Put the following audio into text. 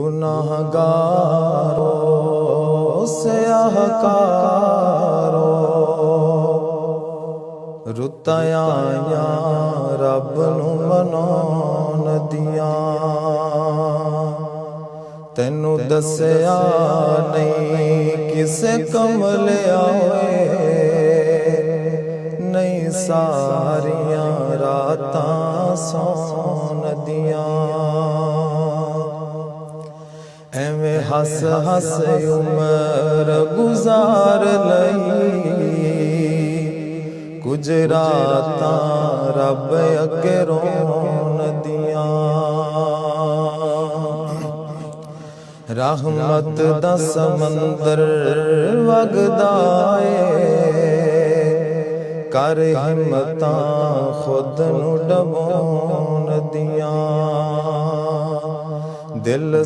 गुनाहगारो स्याहकारो रुताया रब नूं मनाउण दियां तैनू दस्या नहीं किसे कमलिया नहीं सारियां रातां सौण दियां एवें हस हस उमर गुजार लई कुछ रातां रब अगे रोण दियां रहमत दा समंदर वगदा कर हिम्मतां खुद नूं डबोण दियां दिल